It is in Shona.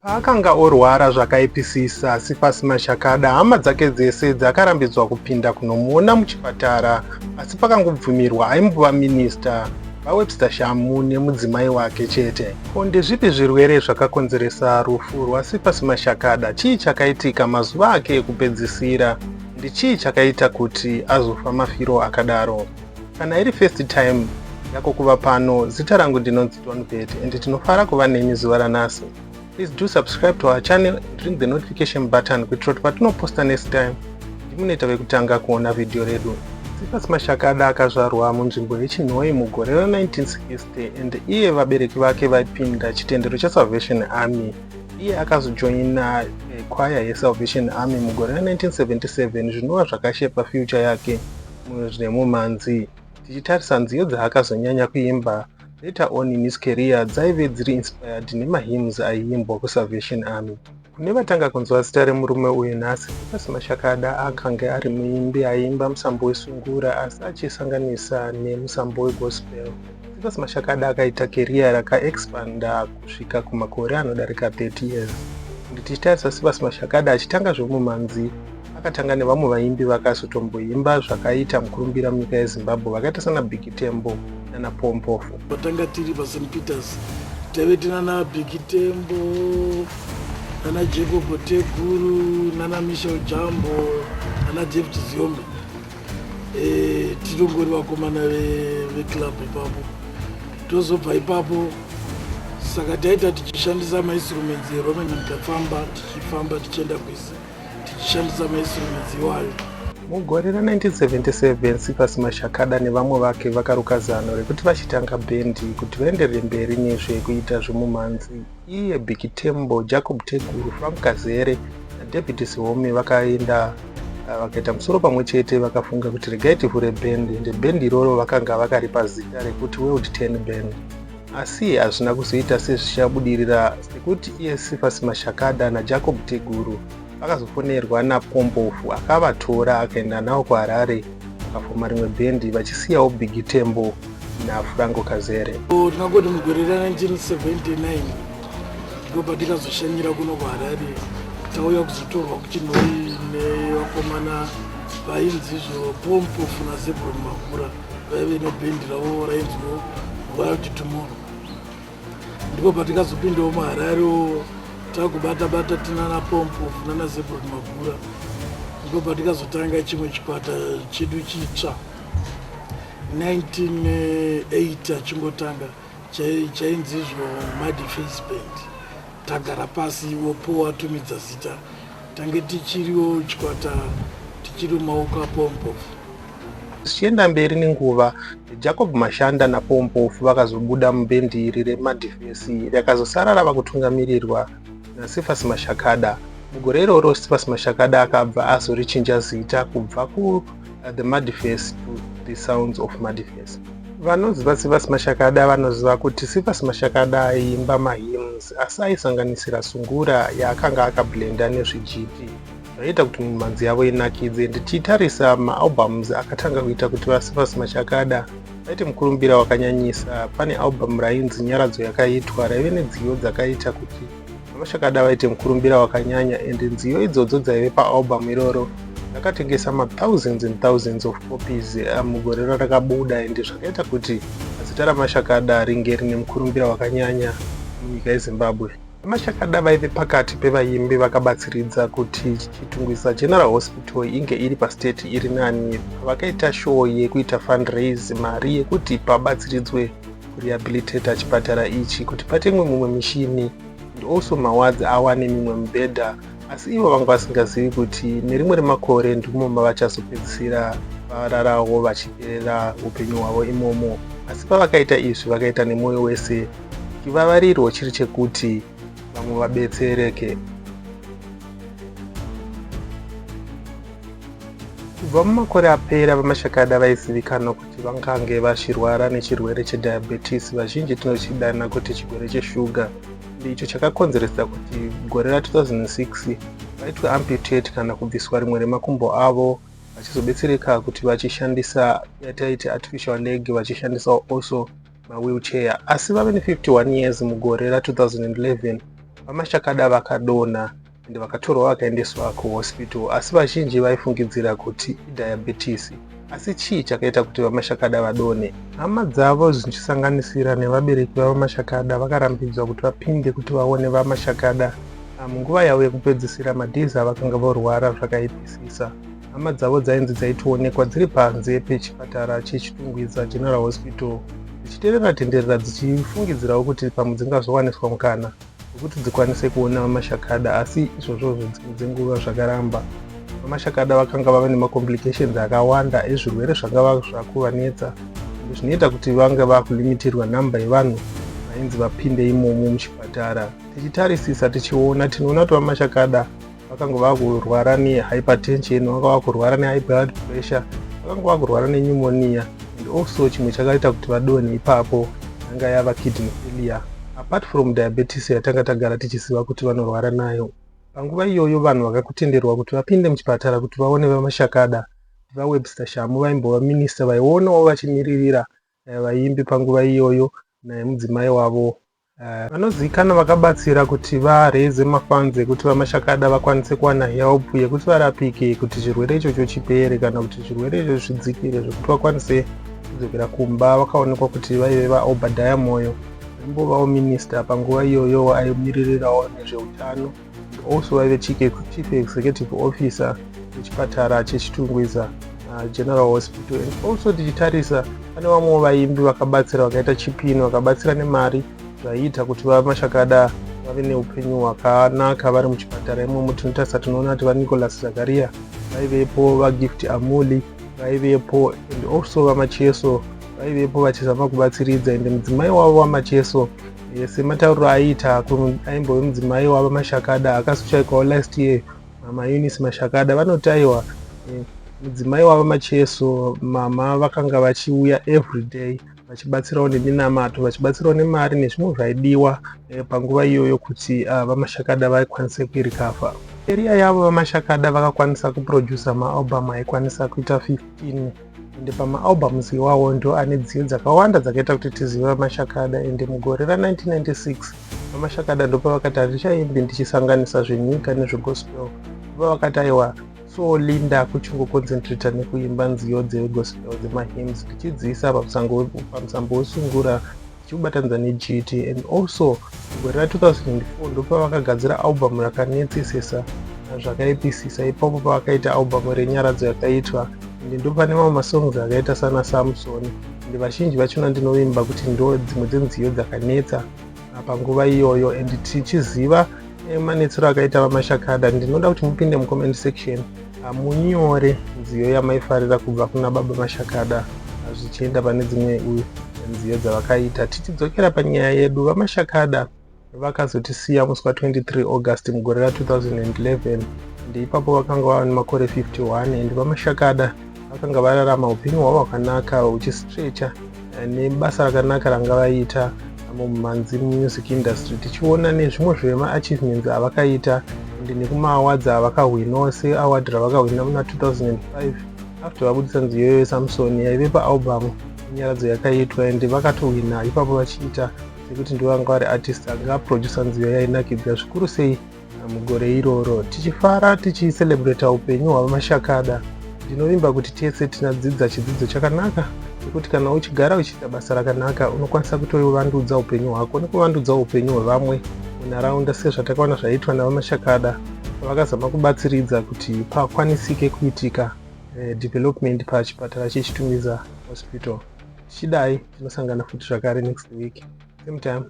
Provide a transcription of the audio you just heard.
Paakanga orwara zvakaipisisa, Cephas Mashakada hama dzake dzese dzakarambidzwa kupinda kunomuona muchipatara, asi pakangobvumirwa aimbova minista vaWebster Shamu nemudzimai wake chete. Ko ndezvipi zvirwere zvakakonzeresa rufu rwaCephas Mashakada? Chii chakaitika mazuva ake ekupedzisira? Ndichii chakaita kuti azofa mafiro akadaro? Kana iri first time yako kuva pano, zita rangu ndinonzi Donvert and tinofara kuva nemi zuva ranhasi. Please do subscribe to our channel and ring the notification button kuitira kuti patinoposta next time ndimunoita vekutanga kuona video redu. Cephas Mashakada akazvarwa munzvimbo yeChinhoi mugore ra1960 and iye vabereki vake vaipinda chitendero cheSalvation Army. Iye akazojoina kwaya yeSalvation Army mugore ra1977 zvinova zvakashepa future yake mumanzi. Tichitarisa nziyo dzaakazonyanya kuimba later on in his career dzaive dziri inspired nemahymns aiimbwa kuSalvation Army. Kune vatanga kunzwa zita remurume uyu nhasi, Cephas Mashakada akanga ari muimbi aiimba musambo weSungura asi achisanganisa nemusambo wegospel. Cephas Mashakada akaita career rakaexpanda kusvika kumakore anodarika 30 years. Tichitarisa Cephas Mashakada achitanga zvomumanzi, akatanga nevamwe vaimbi vakazotomboimba zvakaita mukurumbira munyika yeZimbabwe vakaita sana Big Tembo nana Pompofu. Patanga tiri paSt Peters tave tinana Big Tembo, nana Jacob Teguru, nana Michel Jambo, nana David Ziombe. Tirongori vakomana veclub ipapo. Tozobva ipapo saka taita tichishandisa mainstruments eRoman tichifamba tichienda kwese tichishandisa mainstruments iwayo. Mugore ra1977 Cephas Mashakada nevamwe vake vakaruka zano rekuti vachitanga bhendi kuti vaenderere mberi nezvekuita zvomumanzi. Iye Big Tembo, Jacob Teguru, Frank Kazere naDavid Ziombe vakaenda vakaita musoro pamwe chete vakafunga kuti regai tivhure bhendi, ende bhendi iroro vakanga vakaripa zita rekuti World 10 Band. Asi hazvina kuzoita sezvichabudirira sekuti iye Cephas Mashakada naJacob Teguru vakazofonerwa naPompofu akavatora akaenda navo kuHarare vakafoma rimwe bhendi vachisiyawo Big Tembo naFranco Kazere. Tinangoti mugore ra1979 ndipo patikazoshanyira kuno kuHarare tauya kuzotorwa kuChinhoi nevakomana vainzizvo Pompofu naZebron Makura vaive nebhendi ravo rainzwo Wild Tomorrow. Ndipo patikazopindawo muHarare takubata tinana Pompofu nana Zebron Makura. Ndipo patikazotanga chimwe chikwata chedu chitsva 1980 achingotanga chainzizvo Muddy Face Band. Tagara pasi wopo watumidza zita tange tichiriwo chikwata tichiri mumaoko aPompofu. Tichienda mberi nenguva, Jacob Mashanda naPompofu vakazobuda mubhendi iri reMuddy Face rakazosara rava kutungamirirwa naCephas Mashakada. Mugore iroro Cephas Mashakada akabva azorichinja zita kubva The Muddy Face to The Sounds of Muddy Face. Vanoziva Cephas Mashakada vanoziva kuti Cephas Mashakada aiimba mahymns asi aisanganisira Sungura yaakanga akablenda nezvijiti zvaita kuti mumanzi yavo inakidze. Ndichitarisa maalbums akatanga kuita kuti vaCephas Mashakada vaite mukurumbira wakanyanyisa. Pane album rainzi Nyaradzo Yakaitwa raive nedziyo dzakaita kuti Mashakada vaite mukurumbira wakanyanya, ende nziyo idzodzo dzaive paalbum iroro dzakatengesa thousands and thousands of copies mugore rakabuda, ende zvakaita kuti zita raMashakada ringe rine mukurumbira wakanyanya munyika yeZimbabwe. Mashakada vaive pakati pevaimbi vakabatsiridza kuti chitungwisa General Hospital inge iri pastate iri nani. Vakaita show yekuita fundraise, mari yekuti pabatsiridzwe kurehabilitata chipatara ichi kuti patengwe mumwe mishini and also mawards awane mimwe mibhedha. Asi ivo vanga vasingazivi kuti nerimwe remakore ndimo mavachazopedzisira vararawo vachiperera upenyu hwavo imomo. Asi pavakaita izvi vakaita nemwoyo wese, chivavarirwo chiri chekuti vamwe vabetsereke. Kubva mumakore apera vaMashakada vaizivikanwa kuti vangange vachirwara nechirwere chediabetes, vazhinji tinochidana kuti chirwere cheshuga. Icho chakakonzeresa kuti gore ra2006 vaitwa amputate kana kubviswa rimwe remakumbo avo, vachizobetsereka kuti vachishandisa yataiti artificial leg, vachishandisa also mawheelchair. Asi vave ne 51 years mugore ra2011 vaMashakada vakadona ende vakatorwa vakaendeswa kuhospital, asi vazhinji vaifungidzira kuti idiabetes. Asi chii chakaita kuti vaMashakada vadone? Hama dzavo zvichisanganisira nevabereki vavaMashakada vakarambidzwa kuti vapinde kuti vaone vaMashakada munguva yavo yekupedzisira. Madhiza vakanga vorwara zvakaipisisa. Hama dzavo dzainzi dzaitoonekwa dziri panze pechipatara chechitungwiza General Hospital dzichiterera tenderera dzichifungidzirawo kuti pamwe dzingazowaniswa mukana wekuti dzikwanise kuona vaMashakada, asi izvozvo dzimwe dzenguva zvakaramba. vaMashakada vakanga vava nemacomplications akawanda ezvirwere zvanga zvakuvanetsa, zvinoita kuti vange vakulimitirwa namba yevanhu vainzi vapinde imomo muchipatara. Tichitarisisa tichiona tinoona kuti vaMashakada vakanga vakurwara nehypertension, vakanga vakurwara nehigh blood pressure, vakanga vakurwara nepneumonia, and also chimwe chakaita kuti vadonhe ipapo yanga yava kidney failure. Apart from diabetes yatanga tagara tichiziva kuti vanorwara nayo, panguva iyoyo vanhu vakakutenderwa kuti vapinde muchipatara kuti vaone vaMashakada vaWebster Shamu vaimbova minista vaionawo vachimiririra vaimbi panguva iyoyo naye mudzimai wavo. Vanozivikanwa vakabatsira kuti vareze mafanzi ekuti vaMashakada vakwanise kuwana help yekuti varapike, kuti chirwere ichocho chipere kana kuti chirwere ichocho zvidzikire zvekuti vakwanise kudzokera kumba. Vakaonekwa kuti vaive vaObadiah Moyo vaimbovawo minista panguva iyoyo aimiririrawo nezveutano, also vaive chief executive officer wechipatara chechitungwiza General Hospital. And also tichitarisa pane vamwewo vaimbi vakabatsira vakaita Chipino, vakabatsira nemari zvaiita kuti vaMashakada vave neupenyu hwakanaka vari muchipatara imomo. Tinotarisa tinoona kuti vaNicholas Zakaria vaivepo, vaGift Amuli vaivepo, and also vaMacheso vaivepo vachizama kubatsiridza. Ende mudzimai wavo vaMacheso sematauriro aiita aimbove mudzimai wavaMashakada akazotsvaikawo last year, mama Eunice Mashakada. Vanotaiwa mudzimai wavaMacheso, mama vakanga vachiuya everyday vachibatsirawo neminamato, vachibatsirawo nemari nezvimwe zvaidiwa panguva iyoyo kuti vaMashakada vakwanise kuirikafa. Area yavo vaMashakada vakakwanisa kuprodusa maalbum aikwanisa kuita 15, ende pamaalbums iwawo ndo ane dziyo dzakawanda dzakaita kuti tizive vaMashakada. Ende mugore ra1996 vaMashakada ndopavakati hatichaimbi ndichisanganisa zvenyika nezvegospel, ndopavakati aiwa so Linda kuchingoconcentrata nekuimba nziyo dzegospel dzemahymns, tichidziisa pamusambo weSungura tichiubatanidza neGT. And also mugore ra2004 ndopavakagadzira album yakanetsesesa zvakaipisisa. Ipapo pavakaita album renyaradzo yakaitwa, ende ndo pane mamwe masongs akaita sana Samson, ende vazhinji vachona ndinovimba kuti ndo dzimwe dzenziyo dzakanetsa panguva iyoyo. Ende tichiziva manetsero akaita vaMashakada, ndinoda kuti mupinde mucomment section munyore nziyo yamaifarira kubva kuna baba Mashakada zvichienda pane dzimwe nziyo dzavakaita. Tichidzokera panyaya yedu, vaMashakada vakazotisiya musi wa23 August mugore ra2011, ndeipapo vakanga vava nemakore 51. ende vaMashakada vakanga vararama upenyu hwavo hwakanaka huchistrecha nebasa rakanaka ranga vaita mumanzi music industry. Tichiona nezvimwe zvemaachievements avakaita ende nekumaawards avakahwinawo seaward ravakahwina muna 2005 after vabudisa nziyo yeSamson yaive paalbum nyaradzo yakaitwa, ende vakatohwina ipapo vachiita sekuti ndivo vanga vari artist anga aprodusa nziyo yainakidza zvikuru sei mugore iroro. Tichifara tichicelebrata upenyu hwavaMashakada, ndinovimba kuti tese tinadzidza chidzidzo chakanaka kuti kana uchigara uchiita basa rakanaka unokwanisa kutovandudza upenyu hwako nekuvandudza upenyu hwevamwe munharaunda, sezvatakaona zvaitwa navaMashakada vakazama kubatsiridza kuti pakwanisike kuitika development pachipatara chechitungwiza hospital. Tichidai tinosangana futi zvakare next week, same time.